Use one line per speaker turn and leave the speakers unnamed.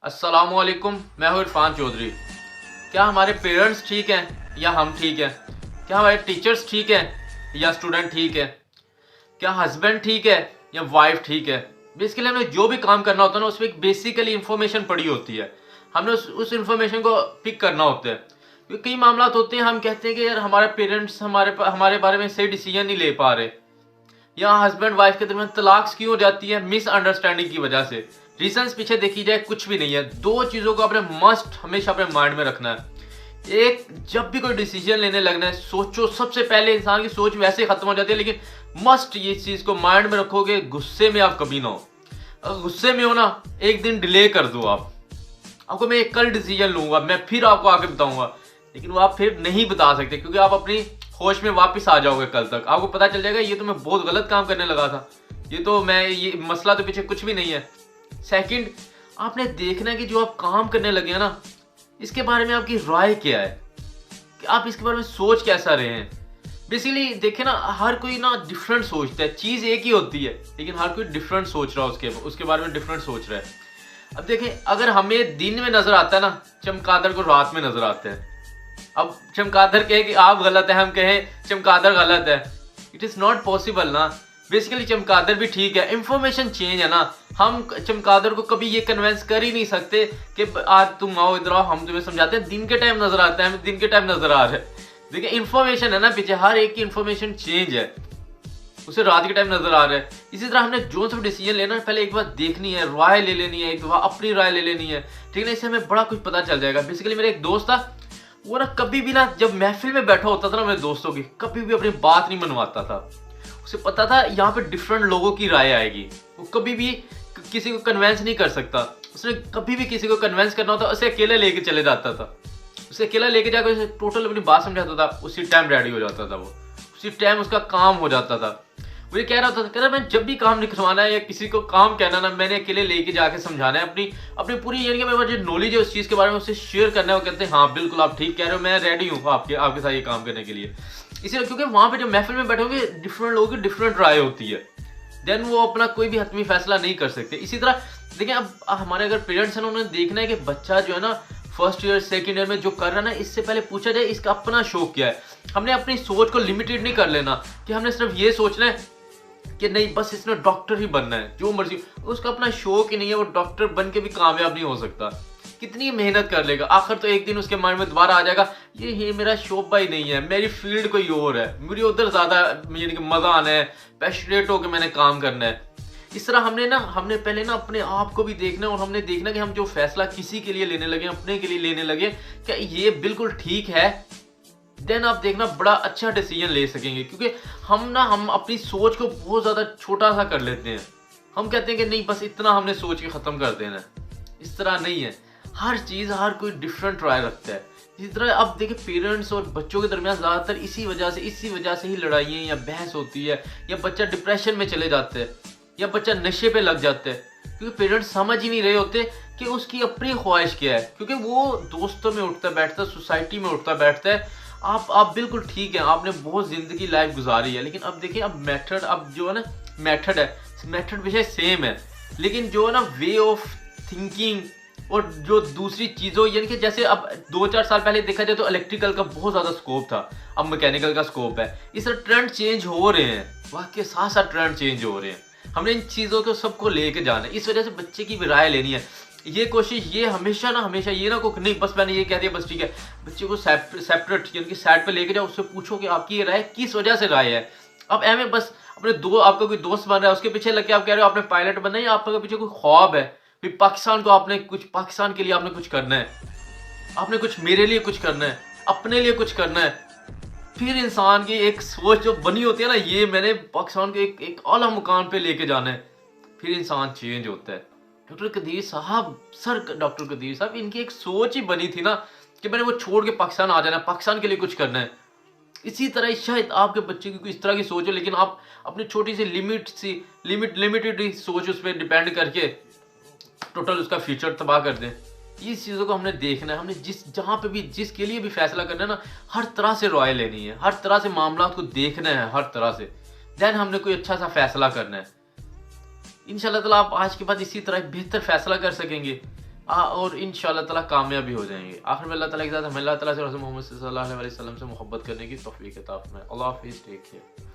अस्सलामुअलैकुम, मैं हूँ इरफान चौधरी। क्या हमारे पेरेंट्स ठीक हैं या हम ठीक हैं? क्या हमारे टीचर्स ठीक हैं या स्टूडेंट ठीक है? क्या हस्बैंड ठीक है या वाइफ ठीक है? बेसिकली हमें जो भी काम करना होता है ना, उसमें एक बेसिकली इंफॉर्मेशन पड़ी होती है। हमने उस इंफॉर्मेशन को पिक करना होता है, क्योंकि कई मामला होते हैं हम कहते हैं कि यार हमारे पेरेंट्स हमारे बारे में सही डिसीजन नहीं ले पा रहे, या हस्बैंड वाइफ के दरमियान तलाक क्यों हो जाती है? मिसअंडरस्टैंडिंग की वजह से। रीजंस पीछे देखी जाए कुछ भी नहीं है। दो चीजों को आपने मस्ट हमेशा अपने माइंड में रखना है। एक, जब भी कोई डिसीजन लेने लगना है, सोचो सबसे पहले इंसान की सोच वैसे ही खत्म हो जाती है, लेकिन मस्ट ये चीज को माइंड में रखोगे, गुस्से में आप कभी ना हो। अगर गुस्से में हो ना, एक दिन डिले कर दो आप। आपको मैं एक कल डिसीजन लूंगा, मैं फिर आपको आके बताऊंगा, लेकिन वो आप फिर नहीं बता सकते, क्योंकि आप अपनी होश में वापस आ जाओगे। कल तक आपको पता चल जाएगा ये तो मैं बहुत गलत काम करने लगा था, ये मसला तो पीछे कुछ भी नहीं है। सेकंड, आपने देखना है कि जो आप काम करने लगे हैं ना, इसके बारे में आपकी राय क्या है, कि आप इसके बारे में सोच कैसा रहे हैं। बेसिकली देखे ना, हर कोई ना डिफरेंट सोचता है, चीज एक ही होती है, लेकिन हर कोई डिफरेंट सोच रहा है, उसके बारे में डिफरेंट सोच रहा है। अब देखें, अगर हमें दिन में नजर आता है ना, चमगादड़ को रात में नजर आता है। अब चमगादड़ कहे कि आप गलत है, हम कहें चमगादड़ गलत है, इट इज नॉट पॉसिबल ना। बेसिकली चमगादड़ भी ठीक है, इंफॉर्मेशन चेंज है ना। हम चमगादड़ को कभी ये कन्वेंस कर ही नहीं सकते कि आज तुम आओ इधर आओ, हम तुम्हें समझाते हैं। दिन के टाइम नजर आता है, हमें दिन के टाइम नजर आ रहा है। देखिए इंफॉर्मेशन है ना पीछे, हर एक की इंफॉर्मेशन चेंज है, उसे रात के टाइम नजर आ रहा है। इसी तरह हमने जो सब डिसीजन लेना है, पहले एक बार देखनी है, राय ले लेनी है, एक बार अपनी राय ले लेनी है, ठीक है ना। इससे हमें बड़ा कुछ पता चल जाएगा। बेसिकली मेरा एक दोस्त था, वो ना कभी भी ना, जब महफिल में बैठा होता था ना मेरे दोस्तों की, कभी भी अपनी बात नहीं मनवाता था। उसे पता था यहाँ पे डिफरेंट लोगों की राय आएगी, वो कभी भी किसी को कन्वेंस नहीं कर सकता। उसने कभी भी किसी को कन्वेंस करना होता, उसे अकेले लेके चले जाता था। उसे अकेला लेके जाकर उसे टोटल अपनी बात समझाता था, उसी टाइम रेडी हो जाता था, वो उसी टाइम उसका काम हो जाता था। मुझे कह रहा था, कह रहा मैं जब भी काम लिखवाना है या किसी को काम कहना ना, मैंने अकेले लेके जाके समझाना है, अपनी अपनी पूरी यानी कि मेरे जो नॉलेज है उस चीज़ के बारे में उससे शेयर करना है। वो कहते हैं हाँ बिल्कुल आप ठीक कह रहे हो, मैं रेडी हूँ आपके साथ ये काम करने के लिए। इसलिए क्योंकि वहाँ पे जब महफिल में बैठोगे, डिफरेंट लोगों की डिफरेंट राय होती है, देन वो अपना कोई भी हतमी फैसला नहीं कर सकते। इसी तरह देखिए, अब हमारे अगर पेरेंट्स हैं, उन्होंने देखना है कि बच्चा जो है ना फर्स्ट ईयर सेकंड ईयर में जो कर रहा है ना, इससे पहले पूछा जाए इसका अपना शौक क्या है। हमने अपनी सोच को लिमिटेड नहीं कर लेना कि हमने सिर्फ ये सोचना है कि नहीं बस इसने डॉक्टर ही बनना है, जो मर्जी। उसका अपना शौक ही नहीं है, वो डॉक्टर बन के भी कामयाब नहीं हो सकता। कितनी मेहनत कर लेगा, आखिर तो एक दिन उसके माइंड में दोबारा आ जाएगा, ये मेरा शोबा ही नहीं है, मेरी फील्ड कोई और है, मुझे उधर ज्यादा यानी कि मजा आना है, पैशनेट होकर मैंने काम करना है। इस तरह हमने पहले ना अपने आप को भी देखना है, और हमने देखना कि हम जो फैसला किसी के लिए लेने लगे, अपने के लिए लेने लगे, क्या ये बिल्कुल ठीक है। देन आप देखना बड़ा अच्छा डिसीजन ले सकेंगे। क्योंकि हम अपनी सोच को बहुत ज्यादा छोटा सा कर लेते हैं। हम कहते हैं कि नहीं बस इतना हमने सोच के खत्म कर देना है। इस तरह नहीं है, हर चीज हर कोई डिफरेंट राय रखता है। इसी तरह अब देखिए, पेरेंट्स और बच्चों के दरमियान ज्यादातर इसी वजह से ही लड़ाइयाँ या बहस होती है, या बच्चा डिप्रेशन में चले जाते हैं, या बच्चा नशे पे लग जाता है, क्योंकि पेरेंट्स समझ ही नहीं रहे होते कि उसकी अपनी ख्वाहिश क्या है। क्योंकि वो दोस्तों में उठता बैठता, सोसाइटी में उठता बैठता है। आप बिल्कुल ठीक है, आपने बहुत जिंदगी लाइफ गुजारी है, लेकिन अब देखिए, अब मेथड, अब जो है ना मेथड है, मेथड विषय सेम है, लेकिन जो है ना वे ऑफ थिंकिंग और जो दूसरी चीज़ों, यानी कि जैसे अब 2-4 साल पहले देखा जाए तो इलेक्ट्रिकल का बहुत ज़्यादा स्कोप था, अब मैकेनिकल का स्कोप है। इस तरह ट्रेंड चेंज हो रहे हैं, वक्त के साथ साथ ट्रेंड चेंज हो रहे हैं। हमने इन चीज़ों को सबको लेके जाना है, इस वजह से बच्चे की भी राय लेनी है। ये कोशिश, ये हमेशा ये ना को नहीं बस मैंने ये कह दिया बस ठीक है। बच्चे को सेपरेट यानी कि साइड पे लेके जाओ, उससे पूछो कि आपकी ये राय किस वजह से राय है। अब एम बस आपका कोई दोस्त बन रहा है, उसके पीछे लग के आप कह रहे हो आपने पायलट बनना है, या आपका पीछे कोई ख्वाब है, फिर पाकिस्तान के लिए आपने कुछ करना है, आपने कुछ मेरे लिए कुछ करना है, अपने लिए कुछ करना है। फिर इंसान की एक सोच जो बनी होती है ना, ये मैंने पाकिस्तान के एक आला मुकाम पे लेके जाना है, फिर इंसान चेंज होता है। डॉक्टर कदीर साहब, इनकी एक सोच ही बनी थी ना कि मैंने वो छोड़ के पाकिस्तान आ जाना है, पाकिस्तान के लिए कुछ करना है। इसी तरह शायद आपके बच्चे की कोई इस तरह की सोच हो, लेकिन आप अपनी छोटी सी लिमिटेड सोच उस पर डिपेंड करके टोटल उसका फ्यूचर तबाह कर दें। इस चीज़ों को हमने देखना है। हमने जहाँ पे भी जिसके लिए भी फैसला करना है ना, हर तरह से राय लेनी है, हर तरह से मामला को देखना है, हर तरह से, देन हमने कोई अच्छा सा फैसला करना है। इंशाल्लाह ताला आप आज के बाद इसी तरह बेहतर फैसला कर सकेंगे। और इंशाल्लाह ताला कामयाब भी हो जाएंगे। आखिर में अल्लाह ताला के साथ हमें अल्लाह ताला से और मोहम्मद सल्लल्लाहु अलैहि वसल्लम से मोहब्बत करने की तौफीक अता फरमाए। अल्लाह हाफिज़, टेक केयर।